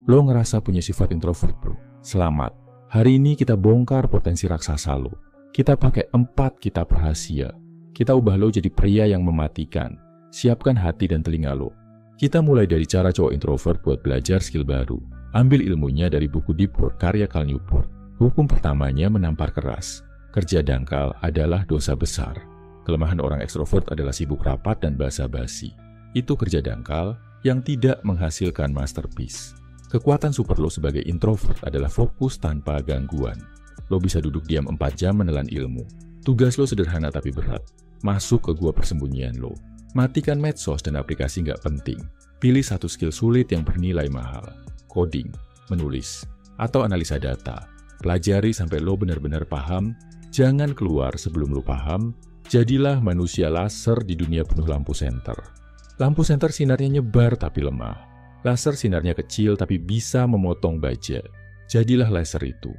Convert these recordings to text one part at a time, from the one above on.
Lo ngerasa punya sifat introvert bro. Selamat. Hari ini kita bongkar potensi raksasa lo. Kita pakai 4 kitab rahasia. Kita ubah lo jadi pria yang mematikan. Siapkan hati dan telinga lo. Kita mulai dari cara cowok introvert buat belajar skill baru. Ambil ilmunya dari buku Deep Work karya Cal Newport. Hukum pertamanya menampar keras. Kerja dangkal adalah dosa besar. Kelemahan orang ekstrovert adalah sibuk rapat dan basa-basi. Itu kerja dangkal yang tidak menghasilkan masterpiece. Kekuatan super lo sebagai introvert adalah fokus tanpa gangguan. Lo bisa duduk diam 4 jam menelan ilmu. Tugas lo sederhana tapi berat. Masuk ke gua persembunyian lo. Matikan medsos dan aplikasi nggak penting. Pilih satu skill sulit yang bernilai mahal. Coding, menulis, atau analisa data. Pelajari sampai lo benar-benar paham. Jangan keluar sebelum lo paham. Jadilah manusia laser di dunia penuh lampu senter. Lampu senter sinarnya nyebar tapi lemah. Laser sinarnya kecil tapi bisa memotong baja. Jadilah laser itu.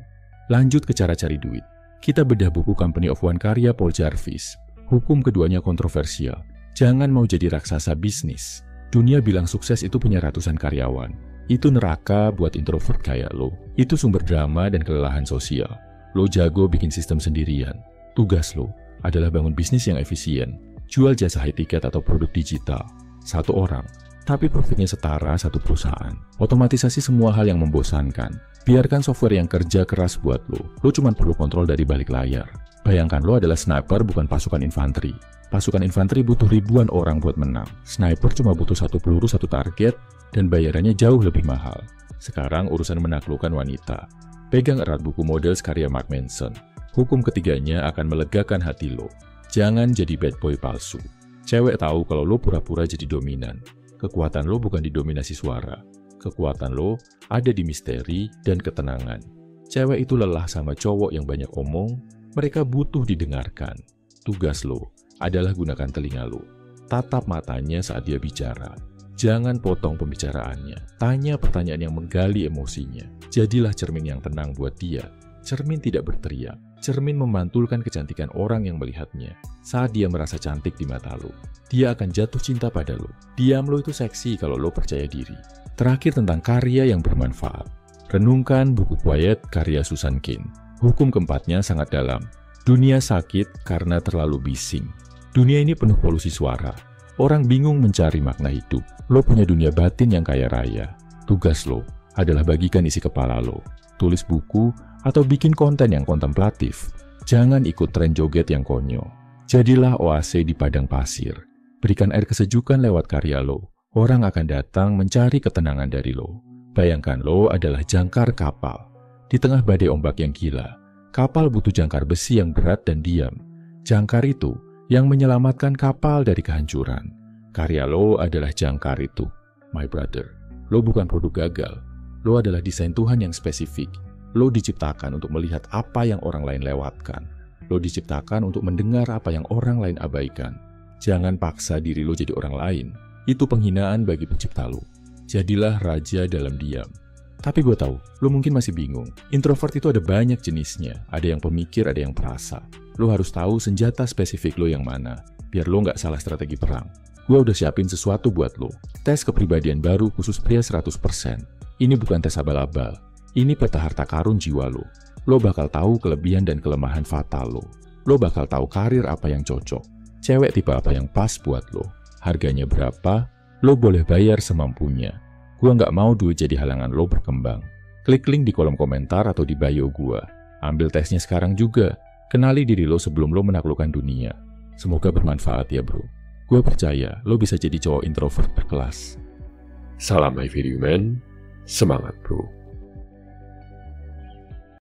Lanjut ke cara cari duit. Kita bedah buku Company of One karya Paul Jarvis. Hukum keduanya kontroversial. Jangan mau jadi raksasa bisnis. Dunia bilang sukses itu punya ratusan karyawan. Itu neraka buat introvert kayak lo. Itu sumber drama dan kelelahan sosial. Lo jago bikin sistem sendirian. Tugas lo adalah bangun bisnis yang efisien. Jual jasa high ticket atau produk digital. 1 orang. Tapi profitnya setara 1 perusahaan. Otomatisasi semua hal yang membosankan. Biarkan software yang kerja keras buat lo. Lo cuma perlu kontrol dari balik layar. Bayangkan lo adalah sniper bukan pasukan infanteri. Pasukan infanteri butuh ribuan orang buat menang. Sniper cuma butuh 1 peluru 1 target dan bayarannya jauh lebih mahal. Sekarang urusan menaklukkan wanita. Pegang erat buku model karya Mark Manson. Hukum ketiganya akan melegakan hati lo. Jangan jadi bad boy palsu. Cewek tahu kalau lo pura-pura jadi dominan. Kekuatan lo bukan di dominasi suara. Kekuatan lo ada di misteri dan ketenangan. Cewek itu lelah sama cowok yang banyak omong. Mereka butuh didengarkan. Tugas lo adalah gunakan telinga lo. Tatap matanya saat dia bicara. Jangan potong pembicaraannya. Tanya pertanyaan yang menggali emosinya. Jadilah cermin yang tenang buat dia. Cermin tidak berteriak. Cermin memantulkan kecantikan orang yang melihatnya. Saat dia merasa cantik di mata lo, dia akan jatuh cinta pada lo. Diam lo itu seksi kalau lo percaya diri. Terakhir tentang karya yang bermanfaat. Renungkan buku Quiet karya Susan Cain. Hukum keempatnya sangat dalam. Dunia sakit karena terlalu bising. Dunia ini penuh polusi suara. Orang bingung mencari makna hidup. Lo punya dunia batin yang kaya raya. Tugas lo adalah bagikan isi kepala lo. Tulis buku atau bikin konten yang kontemplatif. Jangan ikut tren joget yang konyol. Jadilah oase di padang pasir. Berikan air kesejukan lewat karya lo. Orang akan datang mencari ketenangan dari lo. Bayangkan lo adalah jangkar kapal. Di tengah badai ombak yang gila, kapal butuh jangkar besi yang berat dan diam. Jangkar itu yang menyelamatkan kapal dari kehancuran. Karya lo adalah jangkar itu. My brother, lo bukan produk gagal. Lo adalah desain Tuhan yang spesifik. Lo diciptakan untuk melihat apa yang orang lain lewatkan. Lo diciptakan untuk mendengar apa yang orang lain abaikan. Jangan paksa diri lo jadi orang lain. Itu penghinaan bagi pencipta lo. Jadilah raja dalam diam. Tapi gue tahu, lo mungkin masih bingung. Introvert itu ada banyak jenisnya. Ada yang pemikir, ada yang perasa. Lo harus tahu senjata spesifik lo yang mana. Biar lo nggak salah strategi perang. Gue udah siapin sesuatu buat lo. Tes kepribadian baru khusus pria 100%. Ini bukan tes abal-abal. Ini peta harta karun jiwa lo. Lo bakal tahu kelebihan dan kelemahan fatal lo. Lo bakal tahu karir apa yang cocok. Cewek tipe apa yang pas buat lo. Harganya berapa, lo boleh bayar semampunya. Gua nggak mau duit jadi halangan lo berkembang. Klik link di kolom komentar atau di bio gua. Ambil tesnya sekarang juga. Kenali diri lo sebelum lo menaklukkan dunia. Semoga bermanfaat ya bro. Gua percaya lo bisa jadi cowok introvert berkelas. Salam My Video Man. Semangat bro.